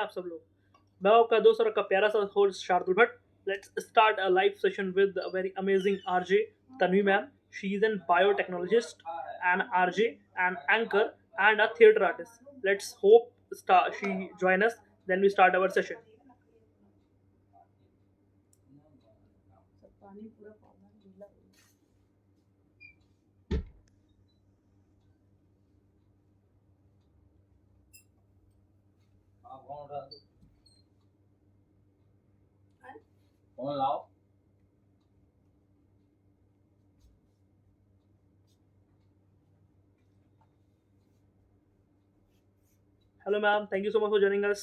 आप सब लोग। मैं हूं आपका दोस्त और आपका प्यारा सा host Shardul Bhatt. Let's start a live session with a very amazing RJ Tanvi ma'am. She is a biotechnologist, an RJ, an anchor, and a theater artist. Let's hope she join us. Then we start our session. Hello ma'am, thank you so much for joining us.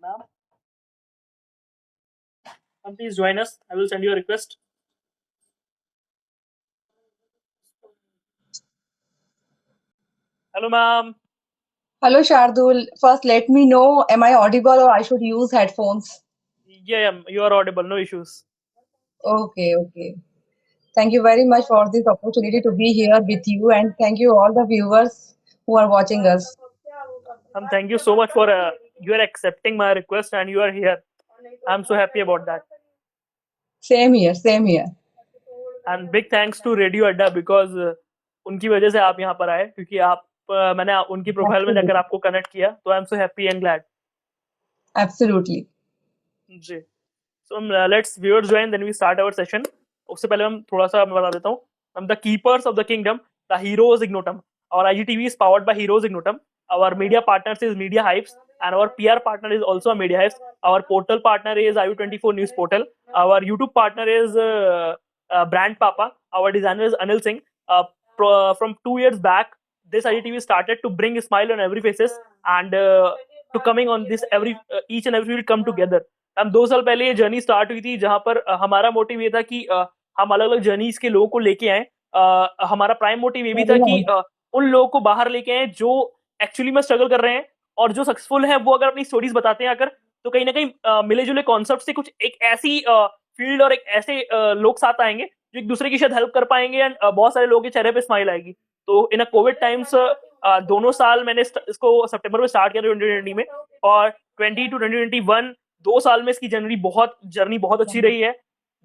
Ma'am, please join us. I will send you a request. Hello ma'am. Hello, Shardul. First, let me know, am I audible or I should use headphones? Yeah, you are audible. No issues. Okay. Thank you very much for this opportunity to be here with you, and thank you all the viewers who are watching us. Thank you so much for you are accepting my request and you are here. I'm so happy about that. Same here. And big thanks to Radio Adda because उनकी वजह से आप यहाँ पर आए क्योंकि आप मैंने उनकी प्रोफाइल में जाकर Absolutely. आपको कनेक्ट किया तो I am so happy and glad Absolutely. जी so let's viewers join then we start our session उससे पहले हम थोड़ा सा मैं बता देता हूँ हम the keepers of the kingdom the heroes इग्नोटम और IGTV is powered by Heroes Ignotum. Our media partners is Media Hypes, and our PR partner is also a Media Hypes. Our portal partner is IU24 News Portal. Our YouTube partner is Brand Papa. Our designer is Anil Singh. From 2 years back, this IGTV started to bring a smile on every faces and to coming on this every each and every will come together. हम 2 साल पहले ये journey start हुई थी जहां पर हमारा motive ये था कि हम अलग अलग जर्नीज के लोगों को लेके आए हमारा प्राइम मोटिव ये भी था Very कि nice. उन लोगों को बाहर लेके आए जो एक्चुअली में स्ट्रगल कर रहे हैं और जो सक्सेसफुल हैं वो अगर अपनी स्टोरीज बताते हैं आकर तो कहीं ना कहीं मिले जुले कॉन्सेप्ट से कुछ एक ऐसी फील्ड और एक ऐसे लोग साथ आएंगे जो एक दूसरे की शायद हेल्प कर पाएंगे एंड बहुत सारे लोगों के चेहरे पे स्माइल आएगी तो इन अ कोविड टाइम्स दोनों साल मैंने इसको सितंबर में स्टार्ट किया 2020 में और 20 to 2021 2 साल में इसकी जर्नी बहुत अच्छी रही है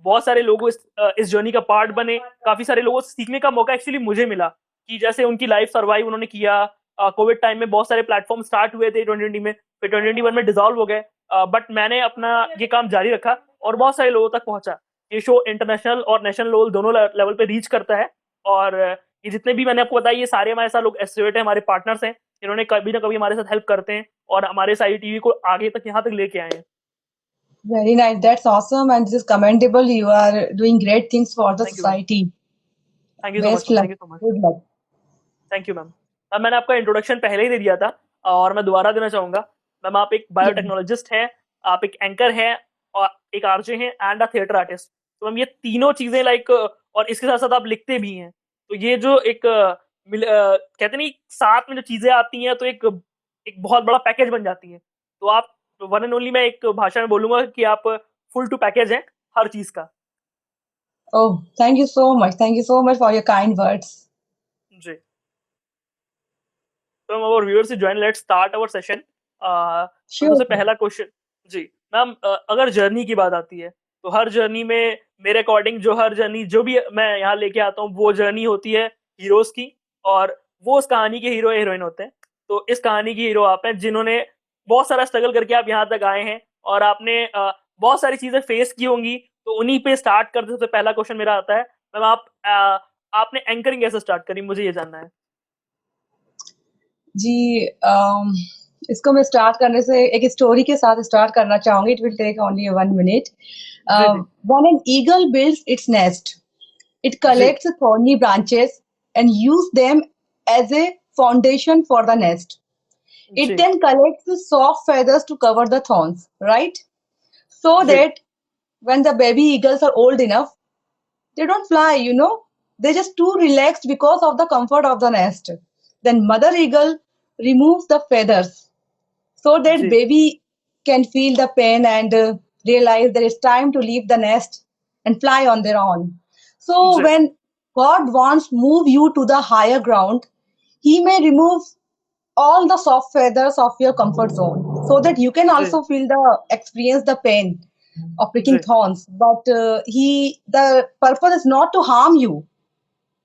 बहुत सारे लोग इस जर्नी का पार्ट बने काफी सारे लोगों से सीखने का मौका एक्चुअली मुझे मिला कि जैसे उनकी लाइफ सर्वाइव उन्होंने किया कोविड टाइम में बहुत सारे प्लेटफॉर्म स्टार्ट हुए थे 2020 में फिर 2021 में डिसॉल्व हो गए बट मैंने अपना ये काम जारी रखा और बहुत सारे लोगों तक पहुंचा ये शो इंटरनेशनल और नेशनल लेवल दोनों लेवल पे रीच करता है और ये जितने भी मैंने आपको बताया ये सारे हमारे साथ लोग एसोसिएट हैं हमारे पार्टनर्स हैं जिन्होंने कभी ना कभी हमारे साथ हेल्प करते हैं और हमारे IGTV को आगे तक यहाँ तक लेके आए हैं Very nice. That's awesome, and this is commendable. You are doing great things for the thank you ma'am society. Thank you so much Best luck. Thank you so much Good luck. Thank you ma'am अब मैंने आपका introduction पहले ही दे दिया था और मैं दोबारा देना चाहूंगा मैम आप एक Yeah. बायोटेक्नोलॉजिस्ट हैं आप एक एंकर हैं और एक आरजे हैं एंड अ थिएटर आर्टिस्ट तो मैम ये तीनों चीजें लाइक और इसके साथ साथ आप लिखते भी हैं तो ये जो एक कहते नहीं साथ में जो चीजें आती हैं तो एक एक बहुत बड़ा पैकेज बन जाती है तो आप वन एंड ओनली मैं एक भाषा में बोलूंगा कि आप फुल टू पैकेज हैं हर चीज का Oh, thank you so much. Thank you so much for your kind words. जी तो our viewers से join let's start our session तो Sure. सबसे पहला क्वेश्चन जी मैम अगर जर्नी की बात आती है तो हर जर्नी में मेरे अकॉर्डिंग जो हर जर्नी जो भी मैं यहाँ लेके आता हूँ वो जर्नी होती है हीरोज की और वो उस कहानी के हीरो हीरोइन होते हैं तो इस कहानी की हीरो आप हैं जिन्होंने बहुत सारा स्ट्रगल करके आप यहाँ तक आए हैं और आपने बहुत सारी चीजें फेस की होंगी तो उन्हीं पे स्टार्ट करते सबसे पहला क्वेश्चन मेरा आता है मैम आपने एंकरिंग कैसे स्टार्ट करी मुझे ये जानना है जी इसको मैं स्टार्ट करने से एक स्टोरी के साथ स्टार्ट करना चाहूंगी. It will take only 1 minute. जी जी When an eagle builds its nest, it जी collects thorny branches and use them as a foundation for the nest. It जी then collects soft feathers to cover the thorns, right? So जी that when the baby eagles are old enough, they don't fly, They're just too relaxed because of the comfort of the nest. Then mother eagle removes the feathers so that जी baby can feel the pain and realize that it's time to leave the nest and fly on their own. So जी when God wants move you to the higher ground, He may remove all the soft feathers of your comfort zone so that you can जी also feel the experience the pain of pricking जी thorns. But the purpose is not to harm you,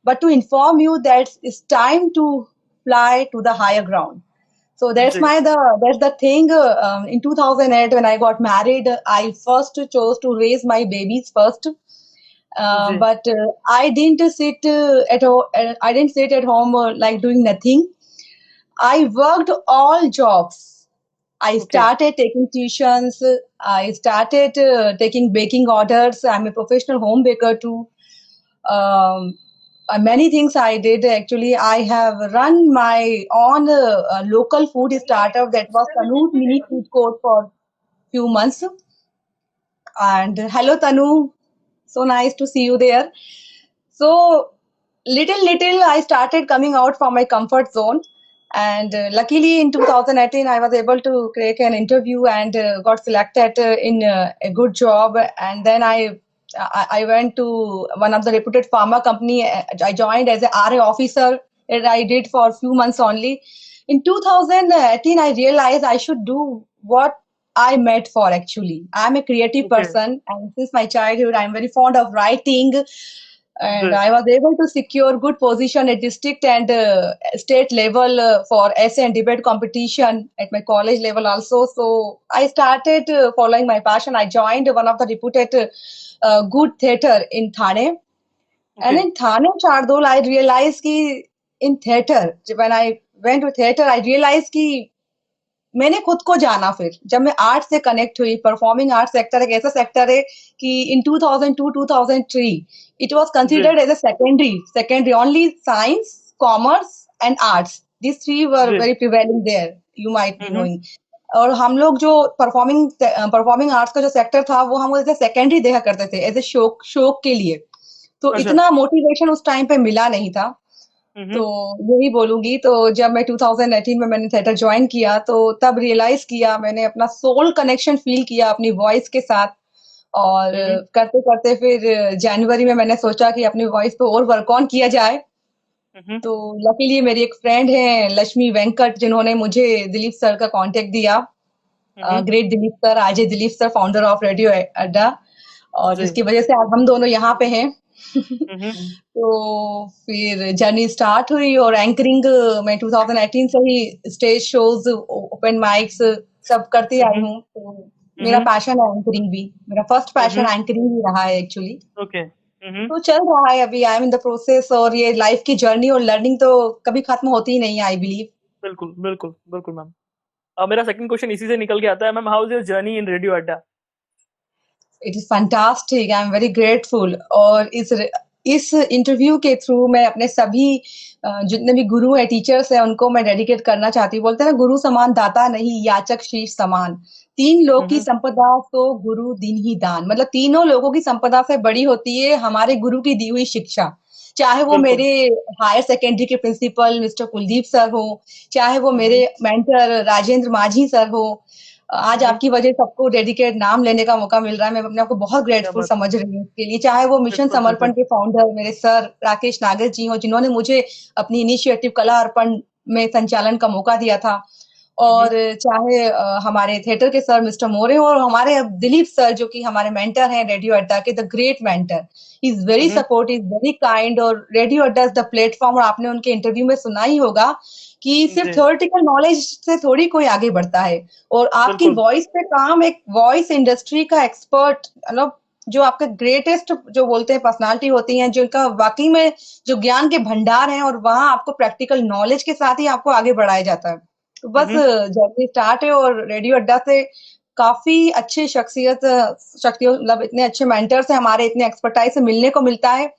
but to inform you that it's time to fly to the higher ground. So जी that's the thing. In 2008, when I got married, I first chose to raise my babies first. जी But I didn't sit at home. I didn't sit at home like doing nothing. I worked all jobs. I okay started taking tuitions. I started taking baking orders. I'm a professional home baker too. Um, many things I did actually. I have run my own local food startup that was Tanu's Mini Food Court for few months. And hello Tanu, so nice to see you there. So little I started coming out from my comfort zone, and luckily in 2018 I was able to crack an interview and got selected in a good job. And then I went to one of the reputed pharma company. I joined as a RA officer, and I did for a few months only. In 2018 I realized I should do what I met for actually. I'm a creative okay person, and since my childhood I'm very fond of writing, and जी I was able to secure good position at district and state level for essay and debate competition at my college level also. So I started following my passion. I joined one of the reputed good theater in Thane. Okay And in Thane Chardol, I realized कि in theater, when I went to theater, I realized कि मैंने खुद को जाना फिर जब मैं art से कनेक्ट हुई। परफॉर्मिंग आर्ट सेक्टर एक ऐसा सेक्टर है कि इन 2002 2003 इट वाज जी considered as a secondary only science commerce and arts this three were जी very prevailing there, you might be hmm knowing. और हम लोग जो परफॉर्मिंग आर्ट्स का जो सेक्टर था वो हम एज ए सेकेंडरी देखा करते थे, एज ए शौक शौक के लिए। तो अच्छा इतना मोटिवेशन उस टाइम पे मिला नहीं था। तो हम्म यही बोलूंगी। तो जब मैं 2018 में मैंने थिएटर ज्वाइन किया तो तब रियलाइज किया, मैंने अपना सोल कनेक्शन फील किया अपनी वॉइस के साथ। और हम्म करते करते फिर जनवरी में मैंने सोचा कि अपनी वॉइस पे और वर्क ऑन किया जाए। हम्म तो लकीली मेरी एक फ्रेंड है लक्ष्मी वेंकट, जिन्होंने मुझे दिलीप सर का कांटेक्ट दिया। Hmm great Dilip sir, RJ Dilip sir, founder of radio Adda, और जी जिसकी वजह से आज हम दोनों यहाँ पे हैं। हम्म तो फिर जर्नी स्टार्ट हुई और एंकरिंग मैं 2018 से ही स्टेज शोज, ओपन माइक्स सब करती आई हम्म हूँ। तो मेरा पैशन है एंकरिंग भी, मेरा फर्स्ट पैशन हम्म एंकरिंग ही रहा है एक्चुअली। ओके तो चल रहा है अभी, I am in the process. और ये लाइफ की जर्नी और लर्निंग तो कभी खत्म होती ही नहीं है, आई बिलीव। बिल्कुल बिल्कुल बिल्कुल मैम। अब मेरा सेकंड क्वेश्चन इसी से निकल के आता है ma'am, how is your journey in radio Adda? It is fantastic, I am very grateful. और इस इंटरव्यू के थ्रू मैं अपने सभी जितने भी गुरु है, टीचर्स है, उनको मैं डेडिकेट करना चाहती हूँ। बोलते हैं ना, गुरु समान दाता नहीं, याचक शीश समान। तीन लोग की हम्म संपदा तो गुरु दिन ही दान, मतलब तीनों लोगों की संपदा से बड़ी होती है हमारे गुरु की दी हुई शिक्षा। चाहे वो बिल्कुल मेरे हायर सेकेंडरी के प्रिंसिपल मिस्टर कुलदीप सर हो, चाहे वो मेरे हम्म मेंटर राजेंद्र माझी सर हो। आज हम्म आपकी वजह से सबको डेडिकेट नाम लेने का मौका मिल रहा है, मैं अपने आप को बहुत क्या ग्रेटफुल बात है, समझ रही हूँ उसके लिए। चाहे वो मिशन बिल्कुल समर्पण बिल्कुल के फाउंडर मेरे सर राकेश नागर जी हो, जिन्होंने मुझे अपनी इनिशिएटिव कला अर्पण में संचालन का मौका दिया था। हम्म और चाहे हमारे थिएटर के सर मिस्टर मोरे हो, और हमारे अब दिलीप सर जो कि हमारे मेंटर हैं रेडियो अड्डा के, the great mentor, is very hmm supportive, very kind. और रेडियो अड्डा इज द प्लेटफॉर्म, और आपने उनके इंटरव्यू में सुना ही होगा कि सिर्फ जी थ्योरेटिकल नॉलेज से थोड़ी कोई आगे बढ़ता है। और आपकी बिल्कुल वॉइस पे काम एक वॉइस इंडस्ट्री का एक्सपर्ट, मतलब जो आपके ग्रेटेस्ट जो बोलते हैं पर्सनालिटी होती हैं, जिनका वाकई में जो ज्ञान के भंडार हैं, और वहां आपको प्रैक्टिकल नॉलेज के साथ ही आपको आगे बढ़ाया जाता है। तो बस हम्म जर्नी स्टार्ट है, और रेडियो अड्डा से काफी अच्छी शक्तियों मतलब इतने अच्छे मेंटर्स हैं हमारे, इतने एक्सपर्टाइज से मिलने को मिलता है।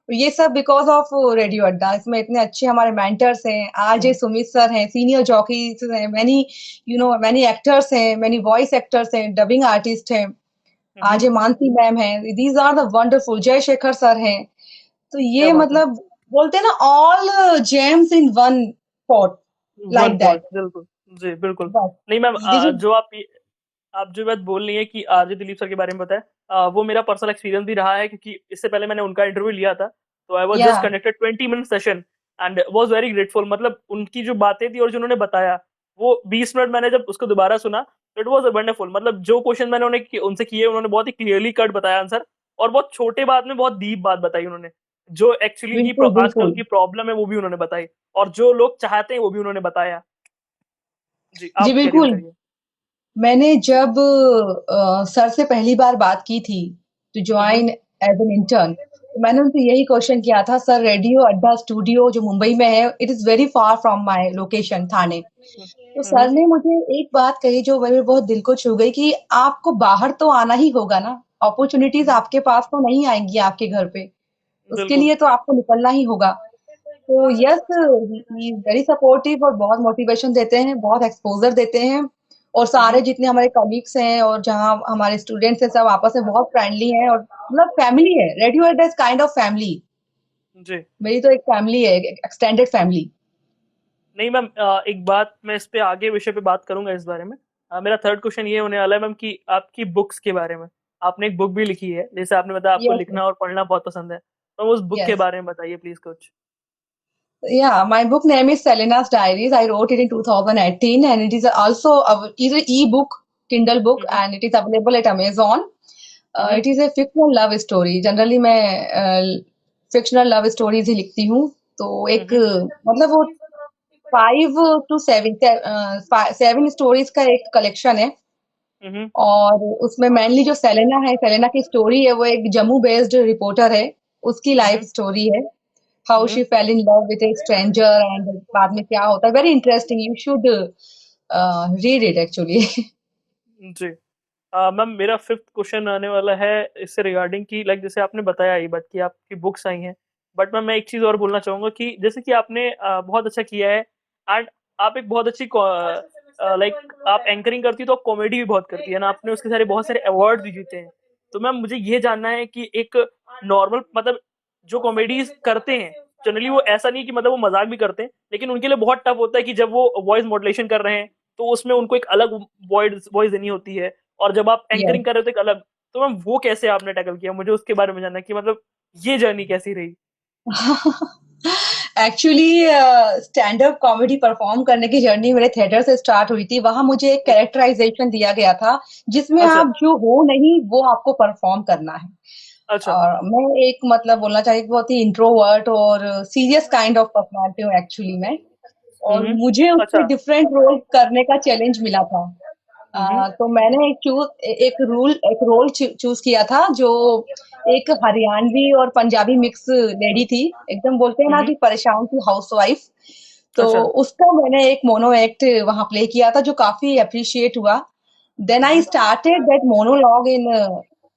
ये सब बिकॉज ऑफ रेडियो अड्डा। इसमें इतने अच्छे हमारे मेंटर्स हैं, आरजे सुमित सर हैं, सीनियर जॉकीज हैं, मैनी एक्टर्स हैं, मैनी वॉइस एक्टर्स हैं, डबिंग आर्टिस्ट हैं, हम्म आरजे मानसी मैम हैं, दीज आर द वंडरफुल, जय शेखर सर हैं। तो क्या ये बात है, मतलब बोलते हैं ना, all James in one pot, one like point that. बिल्कुल, जी बिल्कुल। बस नहीं मैम, दिस इज। जो आप जो बात बोल रही हैं कि आरजे दिलीप सर के बारे में बताया, वो मेरा पर्सनल एक्सपीरियंस भी रहा है, क्योंकि इससे पहले मैंने उनका इंटरव्यू लिया था। तो I was just Yeah. Conducted 20 minute session and was very grateful. मतलब उनकी जो बातें थी और जो उन्होंने बताया, वो 20 मिनट मैंने जब उसको दोबारा सुना तो इट वाज वंडरफुल। मतलब जो क्वेश्चन मैंने उनसे किए, उन्होंने बहुत ही क्लियरली कट बताया आंसर, और बहुत छोटे बात में बहुत डीप बात बताई उन्होंने। जो एक्चुअली की बिल्कुल आजकल बिल्कुल। की प्रॉब्लम है वो भी उन्होंने बताई, और जो लोग चाहते हैं वो भी उन्होंने बताया। जी, जी आप कैरी ऑन बिल्कुल। करिए। मैंने जी। जब सर से पहली बार बात की थी to hmm. Join as an intern, तो मैंने उनसे यही क्वेश्चन किया था, सर रेडियो अड्डा स्टूडियो जो मुंबई में है, it is very far from my location Thane. तो हम्म। सर ने मुझे एक बात कही जो मेरे बहुत दिल को छू गई कि आपको बाहर तो आना ही होगा ना, अपॉर्चुनिटीज हम्म। आपके पास तो नहीं आएंगी आपके घर पे, उसके बिल्कुल। लिए तो आपको निकलना ही होगा। तो yes, he is very supportive और बहुत मोटिवेशन देते हैं, बहुत एक्सपोजर देते हैं। और सारे हम्म। जितने हमारे कलीग्स हैं और जहाँ हमारे स्टूडेंट्स हैं, सब आपस में बहुत फ्रेंडली हैं और मतलब फैमिली है। Radio is kind of family. जी। मेरी तो एक फैमिली है, एक्सटेंडेड फैमिली। नहीं मैम, एक बात मैं इस पे आगे विषय पे बात करूंगा इस बारे में। मेरा थर्ड क्वेश्चन ये होने वाला है मैम कि आपकी बुक्स के बारे में। आपने एक बुक भी लिखी है, जैसे आपने बताया आपको यस लिखना और पढ़ना बहुत पसंद है, तो उस बुक के यस। बारे में बताइए प्लीज कुछ। Yeah, my book name is Selena's Diaries. I wrote it in 2018, and it is also is an e-book, Kindle book, hmm. and it is available at Amazon. Hmm. It is a fictional love story. Generally मैं fictional love stories ही लिखती हूँ। तो एक हम्म। मतलब वो 5 to 7 stories का एक collection है। हम्म। और उसमें मेनली जो सेलेना है, सेलेना की स्टोरी है, वो एक जम्मू बेस्ड रिपोर्टर है, उसकी लाइफ हम्म। स्टोरी है। How hmm. She fell in love with a stranger and बाद में क्या होता है, very interesting, you should read it actually. जी। मैम, मेरा फिफ्थ क्वेश्चन आने वाला है इससे रिगार्डिंग कि लाइक जैसे आपने बताया ये बात कि आपकी बुक्स आई हैं, बट मैं एक चीज़ और बोलना चाहूँगा कि जैसे कि आपने बहुत अच्छा किया है, एंड आप एक बहुत अच्छी लाइक आप एंकरिंग करती हो तो कॉमेडी भी बहुत करती है ना, आपने उसके सारे बहुत सारे अवार्ड भी जीते हैं। तो मैम मुझे ये जानना है कि एक नॉर्मल मतलब जो कॉमेडीज करते हैं जनरली, वो ऐसा नहीं कि मतलब वो मजाक भी करते हैं, लेकिन उनके लिए बहुत टफ होता है कि जब वो वॉइस मॉड्यूलेशन कर रहे हैं तो उसमें उनको एक अलग वॉइस वॉइस देनी होती है, और जब आप यस। एंकरिंग कर रहे हो तो एक अलग। तो मैम वो कैसे आपने टैकल किया, मुझे उसके बारे में जानना है कि मतलब ये जर्नी कैसी रही। Actually stand up comedy perform करने की जर्नी मेरे थिएटर से स्टार्ट हुई थी। वहां मुझे एक कैरेक्टराइजेशन दिया गया था जिसमें अच्छा। आप जो हो नहीं वो आपको परफॉर्म करना है। अच्छा। और मैं एक मतलब बोलना चाहिए बहुत ही इंट्रोवर्ट और सीरियस काइंड ऑफ पर्सनालिटी हूँ एक्चुअली मैं। और हम्म। मुझे उसमें अच्छा। डिफरेंट रोल करने का चैलेंज मिला था। हम्म। तो मैंने एक रोल चूज किया था जो एक हरियाणवी और पंजाबी मिक्स लेडी थी, एकदम बोलते हैं ना हम्म। कि परेशान थी हाउसवाइफ। तो अच्छा। उसका मैंने एक मोनो एक्ट वहां प्ले किया था जो काफी अप्रिशिएट हुआ। Then I hmm. Started that monologue in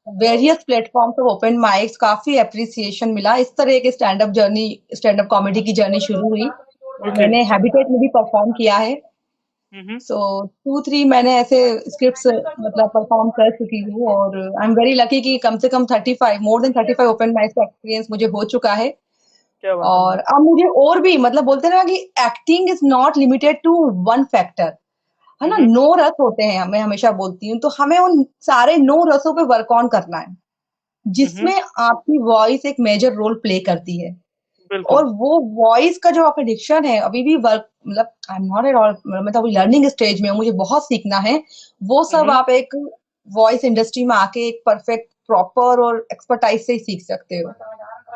various platforms of open mics, काफी अप्रिसिएशन मिला। इस तरह की स्टैंड अप कॉमेडी की जर्नी शुरू हुई। ओके। मैंने हैबिटेट में भी परफॉर्म किया है। हम्म। सो 2-3 मैंने ऐसे स्क्रिप्ट्स मतलब परफॉर्म कर चुकी हूँ और आई एम वेरी लकी कि कम से कम 35 मोर देन 35 ओपन माइक्स का एक्सपीरियंस मुझे हो चुका है। क्या बात है और मैम। अब मुझे और भी मतलब बोलते हैं ना कि acting is not limited to one factor, है ना, हम्म। 9 रस होते हैं, मैं हमेशा बोलती हूँ, तो हमें उन सारे 9 रसों पे वर्क ऑन करना है हम्म। जिसमें आपकी वॉइस एक मेजर रोल प्ले करती है। बिल्कुल। और वो वॉइस का जो आपका डिक्शन है अभी भी वर्क मतलब I am not at all मतलब लर्निंग स्टेज में हूँ, मुझे बहुत सीखना है। वो सब हम्म। आप एक वॉइस इंडस्ट्री में आके एक परफेक्ट प्रॉपर और एक्सपर्टाइज से ही सीख सकते हो।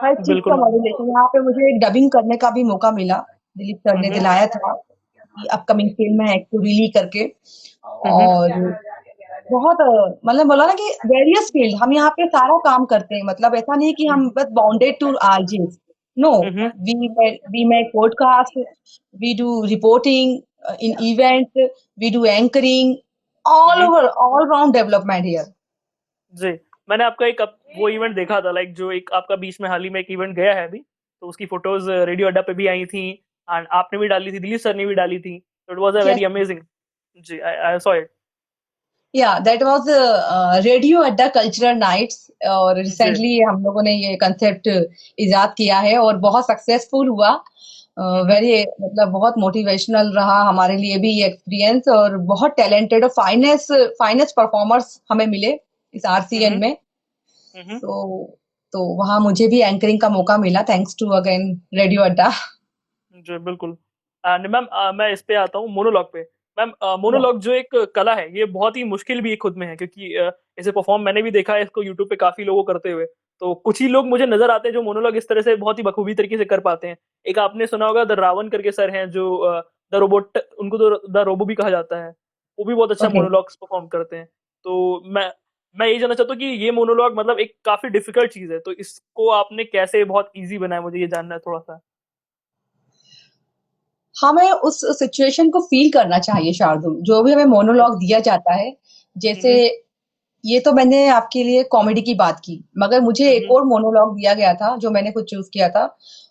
हर चीज बिल्कुल का मैम। मॉड्यूलेशन, यहाँ पे मुझे एक डबिंग करने का भी मौका मिला, दिलीप सर ने हम्म। दिलाया था कि अपकमिंग फिल्म है एक्टोरिली करके। हम्म। और बहुत मतलब बोला ना कि वेरियस फील्ड हम यहाँ पे सारा काम करते हैं, मतलब ऐसा नहीं कि हम बस bounded to RJs. No, hmm. We make podcast, we do reporting in event, we do anchoring, all hmm. Over all round development here. जी। मैंने आपका एक वो इवेंट देखा था, लाइक जो एक आपका बीच में हाल ही में एक इवेंट गया है अभी, तो उसकी फोटोज रेडियो अड्डा पे भी आई थी, एंड आपने भी डाली थी, दिलीप सर ने भी डाली थी, तो it was a yes. Very amazing. जी, I saw it. Yeah that was radio Adda cultural nights. और जी। रिसेंटली हम लोगों ने ये कंसेप्ट इजाद किया है और बहुत सक्सेसफुल हुआ। हम्म। वेरी मतलब बहुत मोटिवेशनल रहा हमारे लिए भी ये एक्सपीरियंस, और बहुत टैलेंटेड और फाइनेस्ट फाइनेस्ट परफॉर्मर्स हमें मिले इस आरसीएन हम्म। में। हम्म। सो तो वहाँ मुझे भी एंकरिंग का मौका मिला, थैंक्स टू अगेन रेडियो अड्डा। जी, बिल्कुल। एंड मैम मैं इस पे आता हूँ मोनोलॉग पे। मैम या मोनोलॉग जो एक कला है, ये बहुत ही मुश्किल भी खुद में है, क्योंकि इसे परफॉर्म मैंने भी देखा है इसको यूट्यूब पे काफ़ी लोगों को करते हुए। तो कुछ ही लोग मुझे नज़र आते हैं जो मोनोलॉग इस तरह से बहुत ही बखूबी तरीके से कर पाते हैं। एक आपने सुना होगा द रावण करके सर हैं जो द रोबोट, उनको तो द रोबो भी कहा जाता है। वो भी बहुत अच्छा ओके। मोनोलॉग्स परफॉर्म करते हैं। तो मैं ये जानना चाहता हूँ कि ये मोनोलॉग मतलब एक काफ़ी डिफिकल्ट चीज़ है, तो इसको आपने कैसे बहुत ईज़ी बनाया? मुझे ये जानना है थोड़ा-सा। हमें उस सिचुएशन को फील करना चाहिए शार्दुल, जो भी हमें ओके। मोनोलॉग दिया जाता है। हुँ, जैसे हुँ। ये तो मैंने आपके लिए कॉमेडी की बात की, मगर मुझे हुँ, एक हुँ। और मोनोलॉग दिया गया था जो मैंने खुद चूज़ किया था।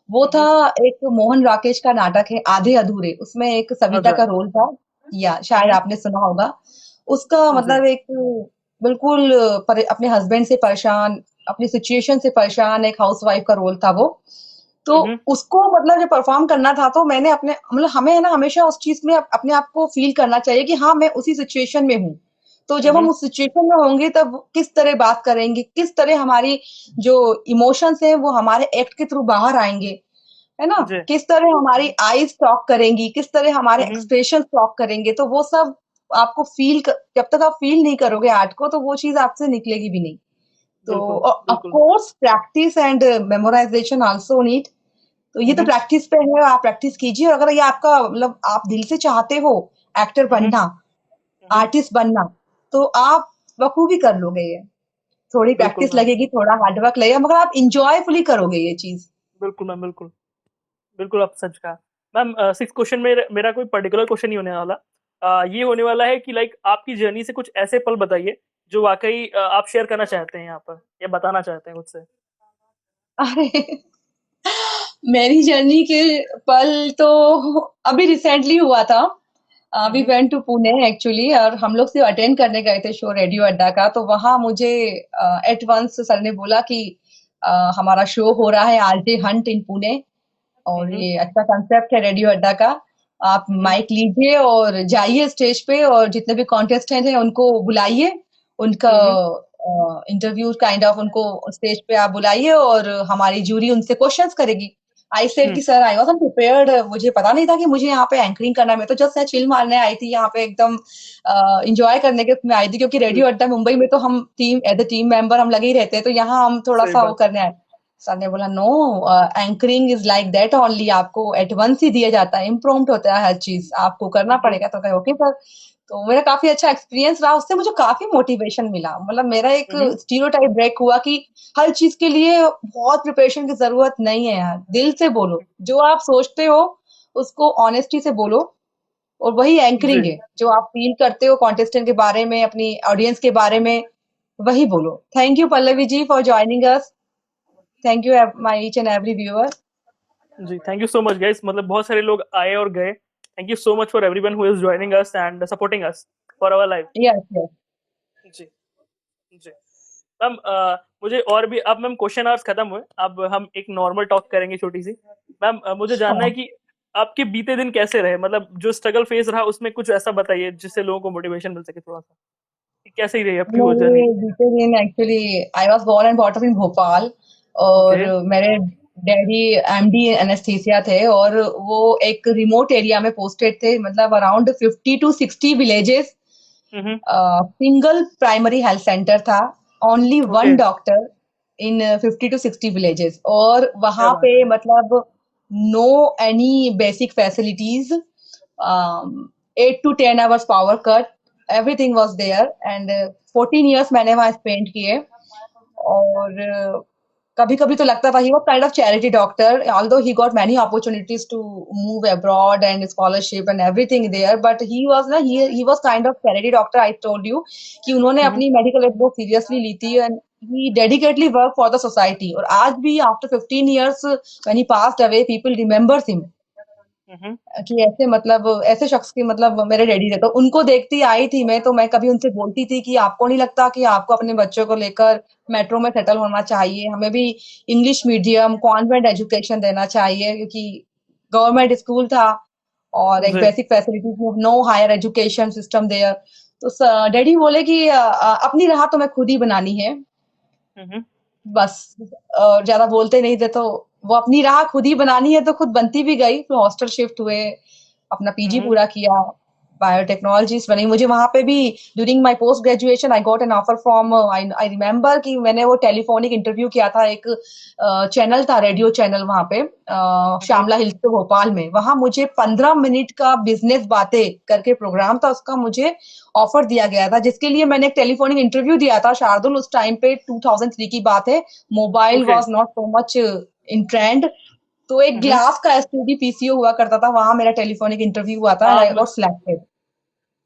वो हुँ, था हुँ। एक मोहन राकेश का नाटक है आधे अधूरे, उसमें एक सविता अच्छा। का रोल था, या हुँ, शायद हुँ। आपने सुना होगा। उसका जी। मतलब एक बिल्कुल अपने हस्बैंड से परेशान, अपनी सिचुएशन से परेशान एक हाउसवाइफ का रोल था वो। तो हुँ, हुँ। उसको मतलब जब परफॉर्म करना था तो मैंने अपने मतलब हमें है ना हमेशा उस चीज़ में अपने आप को फ़ील करना चाहिए कि हाँ, मैं उसी सिचुएशन में हूँ। तो हुँ, जब हम हुँ। उस सिचुएशन में होंगे तब किस तरह बात करेंगे, किस तरह हमारी जो इमोशंस हैं वो हमारे एक्ट के थ्रू बाहर आएँगे, है ना? जी। किस तरह हमारी आईज़ टॉक करेंगी, किस तरह हमारे हुँ, हुँ। एक्सप्रेशंस टॉक करेंगे, तो वो सब आपको फ़ील क जब तक आप फ़ील नहीं करोगे आर्ट को तो वो चीज़ आपसे निकलेगी भी नहीं। तो बिल्कुल, ऑफ बिल्कुल। Course practice and memorization also need. तो ये हुँ, तो हुँ। प्रैक्टिस पे है, आप प्रैक्टिस कीजिए और अगर ये आपका मतलब आप दिल से चाहते हो एक्टर हुँ, हुँ। बनना, हुँ, हुँ। आर्टिस्ट बनना, तो आप बखूबी कर लोगे ये। थोड़ी बिल्कुल प्रैक्टिस मैम, लगेगी, थोड़ा हार्ड वर्क लगेगा मगर आप एन्जॉयफुली करोगे ये चीज़। बिल्कुल मैम, बिल्कुल। बिल्कुल, आप सच कहा। मैम 6th क्वेश्चन में मेरा कोई पर्टिकुलर क्वेश्चन नहीं होने वाला। ये होने वाला है कि लाइक आपकी जर्नी से कुछ ऐसे पल बताइए, जो वाक़ई आप शेयर करना चाहते हैं यहाँ पर या बताना चाहते हैं खुद से? अरे! मेरी जर्नी के पल तो अभी रिसेंटली हुआ था। Um, we um. Went to Pune actually और हम लोग सिर्फ अटेंड करने गए थे शो रेडियो अड्डा का, तो वहाँ मुझे एट वन्स सर ने बोला कि हमारा शो हो रहा है आरजे हंट इन पुणे हुँ, और हुँ। ये अच्छा कांसेप्ट है रेडियो अड्डा का। आप हुँ, हुँ। माइक लीजिए और जाइए स्टेज पे और जितने भी कॉन्टेस्टेंट हैं उनको बुलाइए। उनका हुँ, हुँ। इंटरव्यू काइंड ऑफ उनको स्टेज पे आप बुलाइए और हमारी जूरी उनसे क्वेश्चन्स करेगी। आई सेड हुँ, कि सर आई वाज़न्ट प्रिपेयर्ड, मुझे पता नहीं था कि मुझे यहाँ पे एंकरिंग करना है। मैं तो जस्ट मैं चिल मारने आई थी यहाँ पे एकदम एन्जॉय करने के उसमें आई थी क्योंकि जी, रेडियो अड्डा मुंबई में तो हम team as a team member हम लगे ही रहते हैं, तो यहाँ हम सही थोड़ा-सा वो बात है। करने आए। सर ने बोला no, anchoring is like that only, आपको एट वंस ही दिया जाता है, इम्प्रॉम्प्ट होता है हर चीज, आपको करना हुँ, हुँ। पड़ेगा। तो कहे ओके सर। तो मेरा काफी अच्छा एक्सपीरियंस रहा, उससे मुझे काफी मोटिवेशन मिला। मतलब मेरा एक हुँ, हुँ। स्टीरियोटाइप ब्रेक हुआ कि हर चीज के लिए बहुत प्रिपरेशन की जरूरत नहीं है यार, दिल से बोलो जो आप सोचते हो उसको ऑनेस्टी से बोलो और वही जी। एंकरिंग है। जो आप फील करते हो कॉन्टेस्टेंट के बारे में, अपनी ऑडियंस के बारे में, वही बोलो। Thank you Pallavi ji for joining us. Thank you, my each and every viewer. जी, thank you so much guys, मतलब बहुत सारे लोग आए और गए। Thank you so much for everyone who is joining us and supporting us for our live. Yes, yes. जी, जी। मैम मुझे और भी अब मैम क्वेश्चन आवर्स खत्म हुए, अब हम एक नॉर्मल टॉक करेंगे छोटी-सी। मैम मुझे जानना है हाँ, कि आपके बीते दिन कैसे रहे? मतलब जो स्ट्रगल फेज़ रहा उसमें कुछ ऐसा बताइए जिससे लोगों को मोटिवेशन मिल सके थोड़ा-सा, कि कैसी रही आपकी वो मेरे जर्नी? बीते दिन actually I was born and brought up in Bhopal और ओके। मेरे डैडी एमडी एनेस्थीसिया थे और वो एक रिमोट एरिया में पोस्टेड थे, मतलब around 50 to 60 villages, um, um. Single primary health centre था, only okay, one doctor in 50 to 60 villages और क्या वहाँ पे बात है! मतलब no any basic facilities, 8 to 10 hours power cut, everything was there and 14 years मैंने वहाँ स्पेंड किए और कभी-कभी तो लगता था he was kind of charity doctor, although he got many opportunities to move abroad and scholarship and everything there, but he was ना he was kind of charity doctor, I told you कि उन्होंने हुँ, हुँ। अपनी medical aid बहुत seriously ली थी and he dedicatedly worked for the society और आज भी after 15 years when he passed away people remembers him हुँ, हुँ। कि ऐसे मतलब ऐसे शख्स की मतलब मेरे डैडी थे, तो उनको देखती आई थी मैं, तो मैं कभी उनसे बोलती थी कि आपको नहीं लगता कि आपको अपने बच्चों को लेकर मेट्रो में सेटल होना चाहिए? हमें भी इंग्लिश मीडियम कॉन्वेंट एजुकेशन देना चाहिए क्योंकि गवर्नमेंट स्कूल था और एक जी। बेसिक फैसिलिटीज में no higher education system there. तो डैडी बोले कि अपनी राह तो मैं खुद ही बनानी है। हुँ, हुँ। बस ज्यादा बोलते नहीं थे, तो वो अपनी राह खुद ही बनानी है तो खुद बनती भी गई। फिर हॉस्टल शिफ्ट हुए, अपना पीजी हम्म। पूरा किया, बायोटेक्नोलॉजीज बनी। मुझे वहां पे भी during my post graduation I got an offer from, I remember कि मैंने वो टेलीफोनिक इंटरव्यू किया था, एक चैनल था, रेडियो चैनल वहां पे, हम्म। श्यामला हिल्स पे भोपाल में। वहां मुझे 15 मिनट का बिजनेस बातें करके प्रोग्राम था, उसका मुझे ऑफर दिया गया था, जिसके लिए मैंने एक टेलीफोनिक इंटरव्यू दिया था शार्दुल। उस टाइम पे 2003 की बात है, mobile okay. Was not so much in trend. तो एक हम्म। ग्लास का एसटीडी पीसीओ हुआ करता था, वहां मेरा टेलीफोनिक इंटरव्यू हुआ था, एंड हाँ आई गॉट सिलेक्टेड।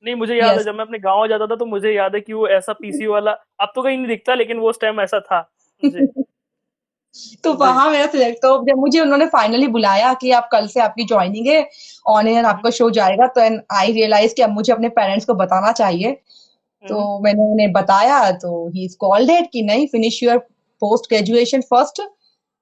नहीं, मुझे याद है यस। जब मैं अपने गांव जाता था तो मुझे याद है कि वो ऐसा पीसी वाला अब तो कहीं नहीं दिखता, लेकिन वो उस टाइम ऐसा था। जी। तो जी। वहां मेरा सिलेक्ट, तो जब मुझे उन्होंने फाइनली बुलाया कि आप कल से आपकी ज्वाइनिंग है, ऑन एयर हम्म। आपका शो जाएगा, तो आई रियलाइज कि अब मुझे अपने पेरेंट्स को बताना चाहिए। तो हम्म। मैंने उन्हें बताया, तो ही इज कॉल्ड इट कि नहीं, finish your post graduation first,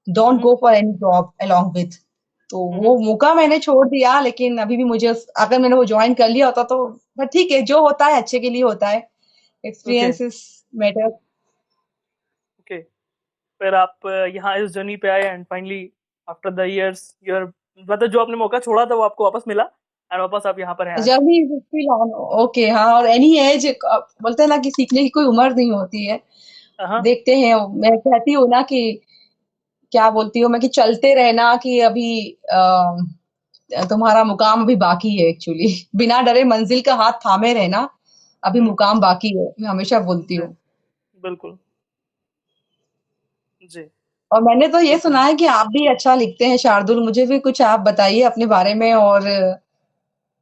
don't hmm. Go for any job along with. तो हम्म। वो मौका मैंने छोड़ दिया, लेकिन अभी भी मुझे अगर मैंने वो ज्वाइन कर लिया होता तो, पर ठीक है, जो होता है अच्छे के लिए होता है। Okay. Experience is matter. Okay. फिर आप यहाँ इस जर्नी पे आए and finally after the years your, मतलब जो आपने मौका छोड़ा था वो आपको वापस मिला एंड वापस आप यहाँ पर हैं आज। Journey is still on. Okay, हाँ, और एनी एज, बोलते हैं ना कि सीखने की कोई उम्र नहीं होती है। हाँ। देखते हैं, मैं कहती हूँ ना कि, क्या बोलती हूँ मैं, कि चलते रहना, कि अभी तुम्हारा मुकाम अभी बाकी है एक्चुअली। बिना डरे मंजिल का हाथ थामे रहना, अभी हम्म। मुकाम बाकी है, मैं हमेशा बोलती जी। हूँ। बिल्कुल। जी। और मैंने तो ये बिल्कुल सुना है कि आप भी अच्छा लिखते हैं शार्दुल, मुझे भी कुछ आप बताइए अपने बारे में, और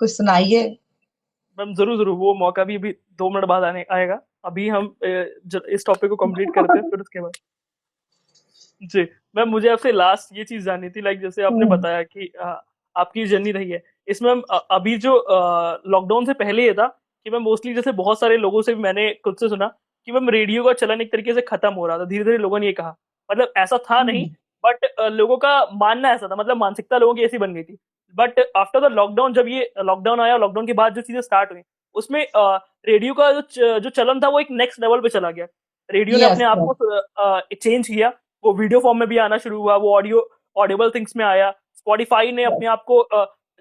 कुछ सुनाइए। मैम, जरूर जरूर, वो मौका भी अभी 2 मिनट बाद आने आएगा। अभी हम इस टॉपिक को कंप्लीट करते हैं, फिर उसके बाद। जी। मैम, मुझे आपसे लास्ट ये चीज जाननी थी, लाइक जैसे आपने हम्म। बताया कि आपकी जर्नी रही है इसमें। हम अभी जो लॉकडाउन से पहले ये था कि मैं मोस्टली, जैसे बहुत सारे लोगों से भी मैंने खुद से सुना कि मैम रेडियो का चलन एक तरीके से खत्म हो रहा था धीरे धीरे, लोगों ने ये कहा। मतलब ऐसा था नहीं, हम्म। बट लोगों का मानना ऐसा था, मतलब मानसिकता लोगों की ऐसी बन गई थी। बट आफ्टर द लॉकडाउन, जब ये लॉकडाउन आया, लॉकडाउन के बाद जो चीजें स्टार्ट हुई, उसमें रेडियो का जो चलन था वो एक नेक्स्ट लेवल पे चला गया। रेडियो ने यस। अपने आप को चेंज किया। वो वीडियो फॉर्म में भी आना शुरू हुआ, वो ऑडिबल थिंग्स में आया। स्पॉटिफाई ने यस। अपने आप को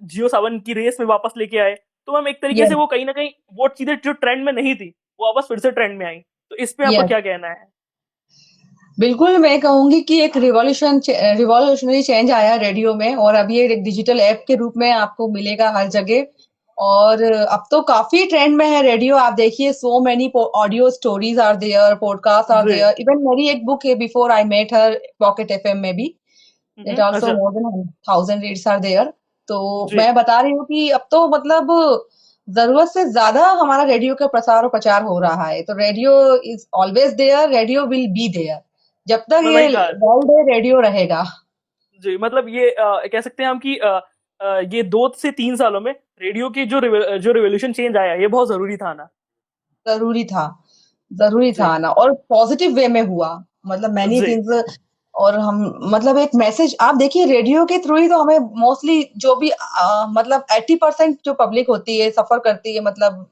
जियो सावन की रेस में वापस लेके आए। तो मैम एक तरीके से यस। वो कहीं ना कहीं वो चीजें जो ट्रेंड में नहीं थी, वो वापस फिर से ट्रेंड में आई। तो इस पे आपका यस। क्या कहना है? बिल्कुल, मैं कहूँगी कि एक रिवॉल्यूशनरी चेंज आया रेडियो में, और अब ये एक डिजिटल ऐप के रूप में आपको मिलेगा हर जगह। और अब तो काफ़ी ट्रेंड में है रेडियो। आप देखिए, so many audio stories are there, podcast are जी। देयर। इवन मेरी एक बुक है, before I met her, pocket FM में भी, दैट आल्सो अच्छा। More than 1000 reads are there. तो जी। मैं बता रही हूँ कि अब तो मतलब ज़रूरत से ज़्यादा हमारा रेडियो का प्रसार और प्रचार हो रहा है। तो radio is always there, radio will be there. जब तक मैं ये वही कहा। वर्ल्ड है, रेडियो रहेगा। जी, मतलब ये कह सकते हैं हम कि ये 2 से 3 सालों में रेडियो की जो रिवोल्यूशन चेंज आया, ये बहुत जरूरी था ना। ज़रूरी था, ज़रूरी जी। था आना, और पॉजिटिव वे में हुआ। मतलब मैनी जी। थिंग्स। और हम, मतलब एक मैसेज, आप देखिए रेडियो के थ्रू ही तो हमें मोस्टली जो भी मतलब 80% जो पब्लिक होती है सफर करती है, मतलब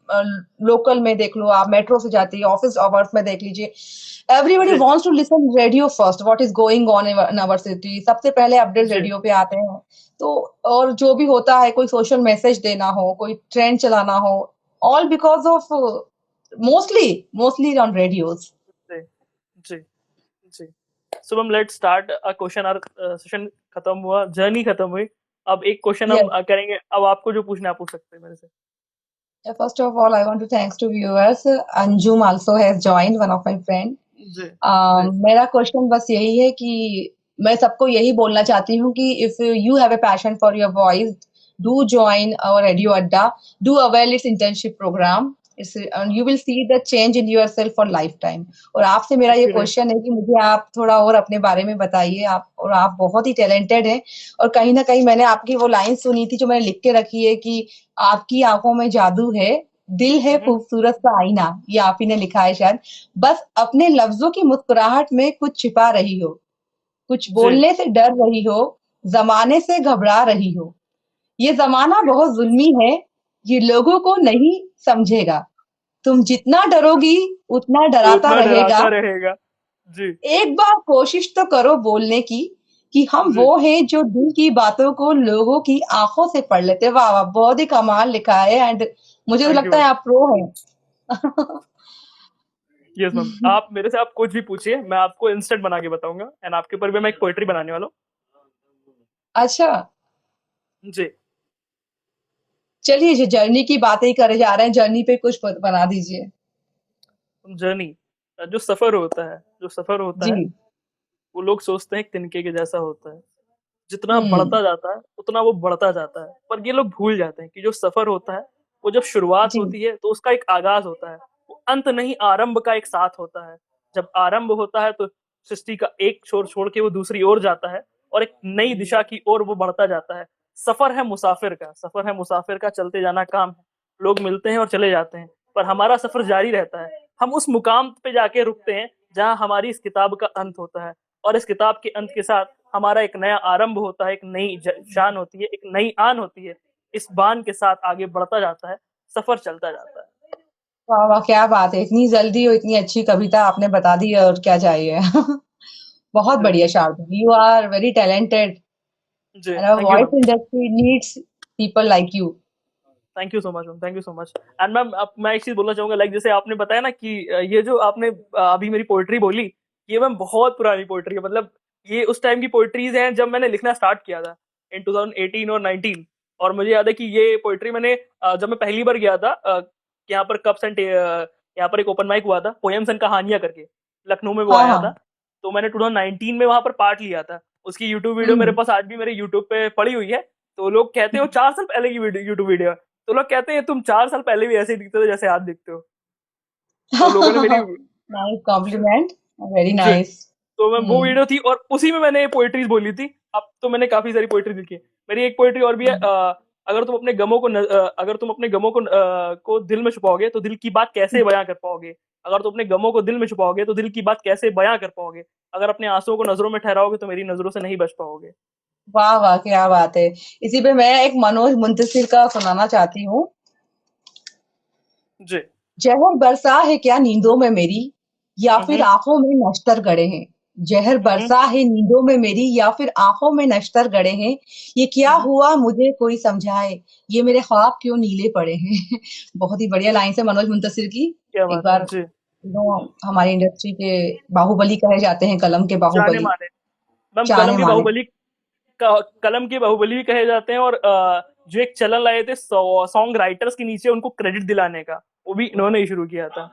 लोकल में देख लो, आप मेट्रो से जाती है, ऑफिस आवर्स में देख लीजिए, एवरीबडी जी। Wants to listen radio first, what is going on in our city, सबसे पहले अपडेट जी। रेडियो पे आते हैं। तो और जो भी होता है, कोई सोशल मैसेज देना हो, कोई ट्रेंड चलाना हो, all because of, mostly on radios. जी। जी। जी। So ma'am, let's start a question. Our session खत्म हुआ, जर्नी खत्म हुई। अब एक क्वेश्चन हम यस। करेंगे। अब आपको जो पूछना है आप पूछ सकते हैं मेरे से। First of all, I want to thanks to viewers. Anjum also has joined, one of my friend. जी। जी। मेरा क्वेश्चन बस यही है कि मैं सबको यही बोलना चाहती हूँ कि if you have a passion for your voice, do join our Radio Adda, do avail its internship program. And you will see the change in yourself for lifetime. और आपसे मेरा ये एक्चुअली। क्वेश्चन है कि मुझे आप थोड़ा और अपने बारे में बताइए। आप बहुत ही टैलेंटेड हैं, और कहीं ना कहीं मैंने आपकी वो लाइन सुनी थी जो मैंने लिख के रखी है कि आपकी आंखों में जादू है, दिल है खूबसूरत सा आईना, ये आप ही ने लिखा है शायद। बस अपने लफ्जों की मुस्कुराहट में कुछ छिपा रही हो, कुछ जी। बोलने से डर रही हो, जमाने से घबरा रही हो। ये जमाना बहुत जुल्मी है, ये लोगों को नहीं समझेगा। तुम जितना डरोगी, उतना तो डराता उतना रहेगा। डराता रहेगा। जी, एक बार कोशिश तो करो बोलने की कि हम जी, वो हैं जो दिल की बातों को लोगों की आंखों से पढ़ लेते हैं। वाह वाह, बहुत ही कमाल लिखा है। एंड मुझे तो थैंक यू लगता मैम। है आप प्रो हैं। यस मैम, आप मेरे से आप कुछ भी पूछिए, मैं आपको इंस्टेंट बना के बताऊँगा एंड आपके ऊपर भी मैं एक पोएट्री बनाने वाला हूँ। अच्छा, जी, चलिए जो जर्नी की बातें ही करे जा रहे हैं, जर्नी पे कुछ बना दीजिए। जर्नी जो सफ़र होता है, जी। वो लोग सोचते हैं एक तिनके के जैसा होता है। जितना हम्म। बढ़ता जाता है, उतना वो बढ़ता जाता है। पर ये लोग भूल जाते हैं कि जो सफ़र होता है, वो जब शुरुआत जी। होती है, तो उसका एक आगाज़ होता है। वो अंत नहीं, आरंभ का एक साथ होता है। जब आरंभ होता है, तो सृष्टि का एक छोर छोड़ के वो दूसरी ओर जाता है और एक नई दिशा की ओर वो बढ़ता जाता है। सफ़र है मुसाफिर का, चलते जाना काम है। लोग मिलते हैं और चले जाते हैं, पर हमारा सफ़र जारी रहता है। हम उस मुकाम पे जाके रुकते हैं, जहाँ हमारी इस किताब का अंत होता है और इस किताब के अंत के साथ हमारा एक नया आरंभ होता है, एक नई शान होती है, एक नई आन होती है। इस बान के साथ आगे बढ़ता जाता है, सफर चलता जाता है। वाह वाह, क्या बात है! इतनी जल्दी और इतनी अच्छी कविता आपने बता दी, और क्या चाहिए। बहुत जी, बढ़िया Shardul, you are very talented जी, and our thank you voice ma'am. Industry needs people like you. Thank you so much ma'am, thank you so much. And ma'am, अब मैं एक चीज़ बोलना चाहूँगा, लाइक जैसे आपने बताया ना कि ये जो आपने अभी मेरी पोएट्री बोली, ये मैम बहुत पुरानी पोएट्री है। मतलब ये उस टाइम की पोएट्रीज़ हैं जब मैंने लिखना स्टार्ट किया था इन 2018 और 19। और मुझे याद है कि ये पोएट्री मैंने जब मैं पहली बार गया था यहाँ पर कप्स एंड यहाँ पर एक ओपन माइक हुआ था, पोएम्स एंड कहानियाँ करके, लखनऊ में वो हाँ, आया था। हाँ। तो मैंने 2019 में वहाँ पर पार्ट लिया था। उसकी यूट्यूब वीडियो मेरे हुँ। पास आज भी मेरे यूट्यूब पे पड़ी हुई है। तो लोग कहते हो 4 साल पहले की यूट्यूब वीडियो है। तो लोग कहते हैं तुम 4 साल पहले भी ऐसे ही दिखते थे जैसे आज दिखते हो। तो लोगों ने मेरी नाइस कॉम्प्लीमेंट, वेरी जी, नाइस। तो मैं वो हुँ, वीडियो थी और उसी में मैंने पोएट्रीज़ बोली थी। अब तो मैंने काफ़ी सारी पोएट्री लिखी है। मेरी एक पोएट्री और भी है, हुँ। अगर तुम अपने गमों को दिल में छुपाओगे तो दिल की बात कैसे बयाँ कर पाओगे? अगर तुम अपने गमों को दिल में छुपाओगे तो दिल की बात कैसे बयाँ कर पाओगे? अगर अपने आँसुओं को नज़रों में ठहराओगे तो मेरी नज़रों से नहीं बच पाओगे। वाह, वाह! क्या बात है। इसी पे मैं एक मनोज मुंतशिर का सुनाना चाहती हूँ। जी। ज़हर बरसा है क्या नींदों में मेरी, या हुँ, फिर हुँ। आँखों में नश्तर गड़े हैं। ज़हर हुँ, हुँ। बरसा है नींदों में मेरी, या फिर आँखों में नश्तर गड़े हैं। ये क्या हुँ, हुँ। हुआ मुझे कोई समझाए, ये मेरे ख्वाब क्यों नीले पड़े हैं। बहुत ही बढ़िया लाइन्स है मनोज मुंतशिर की। क्या एक बात है। बार जी, हमारी इंडस्ट्री के बाहुबली कहे जाते हैं, कलम के बाहुबली, जाने-माने। मैम, जाने-माने। कलम के बाहुबली भी कहे जाते हैं और जो एक चलन लाए थे सॉन्ग राइटर्स के नीचे उनको क्रेडिट दिलाने का, वो भी इन्होंने ही शुरू किया था।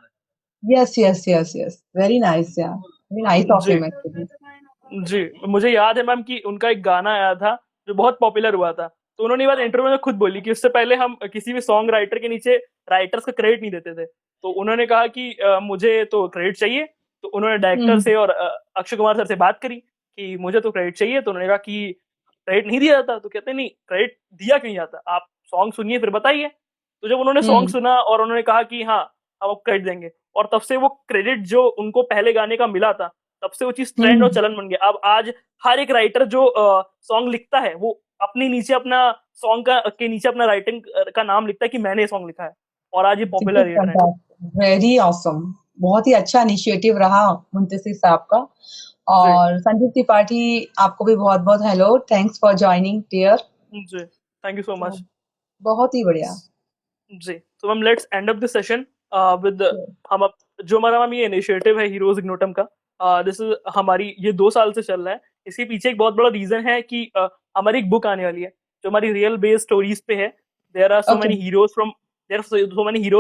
Yes, yes, yes, yes. Very nice यार, वेरी नाइस ऑफ जी, हिम एक्चुअली। जी। मुझे याद है मैम कि उनका एक गाना आया था, जो बहुत पॉपुलर हुआ था। तो उन्होंने ये बात इंटरव्यू में खुद बोली कि उससे पहले हम किसी भी सॉन्ग राइटर के नीचे राइटर्स का क्रेडिट नहीं देते थे। तो उन्होंने कहा कि मुझे तो क्रेडिट चाहिए। तो उन्होंने हुँ, डायरेक्टर हुँ। से और अक्षय कुमार सर से बात करी कि मुझे तो क्रेडिट चाहिए। तो उन्होंने कहा कि क्रेडिट नहीं दिया जाता? तो कहते हैं नहीं, क्रेडिट दिया क्यों नहीं जाता? आप सॉन्ग सुनिए फिर बताइए। तो जब उन्होंने सॉन्ग हुँ, सुना और उन्होंने कहा कि हाँ, हम आपको क्रेडिट देंगे, और तब से वो क्रेडिट जो उनको पहले गाने का मिला था, तब से वो चीज़ ट्रेंड और हुँ। चलन बन गया। अब आज हर एक राइटर जो सॉन्ग लिखता है, वो अपने नीचे अपना सॉन्ग का के नीचे अपना राइटिंग का नाम लिखता है कि मैंने ये सॉन्ग लिखा है, और आज ये इट्स पॉपुलर गुड, है ये ट्रेंड। Fantastic, very awesome. बहुत ही अच्छा इनिशिएटिव रहा मुंतशिर साहब का। जी, और संदीप त्रिपाठी, आपको भी बहुत-बहुत hello, thanks for joining dear. जी। थैंक यू सो तो मच। बहुत ही बढ़िया। जी, तो ma'am let's end up this session with हम अप जो हमारा मैम ये इनिशिएटिव है हीरोज़ इग्नोटम का, दिस इज़ हमारी ये 2 साल से चल रहा है। इसके पीछे एक बहुत बड़ा रीज़न है कि हमारी एक बुक आने वाली है, जो हमारी रियल बेस्ड स्टोरीज़ पे है। There are so okay. Many heroes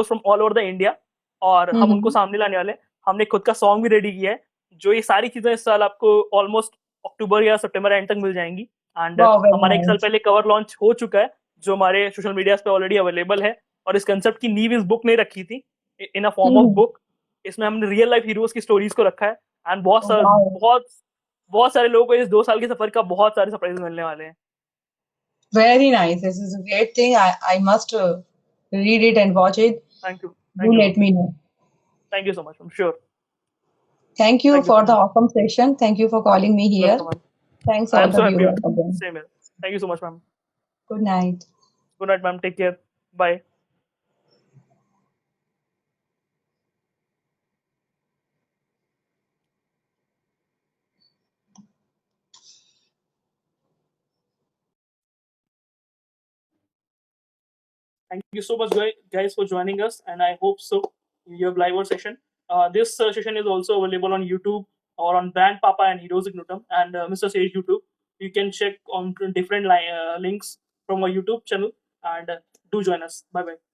from all over the India, और हुँ, हम उनको हुँ। सामने लाने वाले हैं। हमने खुद का सॉन्ग भी रेडी किया है, जो ये सारी चीज़ें इस साल आपको ऑलमोस्ट अक्टूबर या सितंबर एंड तक मिल जाएँगी। एंड वाओ, वेरी हमारा 1 साल नाइस। पहले कवर लॉन्च हो चुका है, जो हमारे सोशल मीडियाज़ पे ऑलरेडी अवेलेबल है। और इस कांसेप्ट की नींव इस बुक ने रखी थी, इन अ हुँ, फॉर्म ऑफ हुँ। बुक। इसमें हमने रियल लाइफ हीरोज़ की स्टोरीज़ को रखा है, एंड वाओ! बहुत सारे लोगों को इस 2 साल के सफर का बहुत सारे सरप्राइज़ मिलने वाले हैं। Very nice, this is a great thing. I must read it and watch it. Thank Do you ma'am, let me know. Thank you so much ma'am, sure, Thank you thank you so for the much, awesome session. Thank you for calling me here. Welcome ma'am, Thanks I all am the so happy viewers ma'am, again. Same here, thank you so much ma'am, Good night. Good night ma'am, take care, bye. Thank you so much, guys, for joining us, and I hope so you have live session. This session is also available on YouTube or on Brand Papa and Heroes Ignitum and Mr. Sage YouTube. You can check on different links from our YouTube channel and do join us. Bye bye.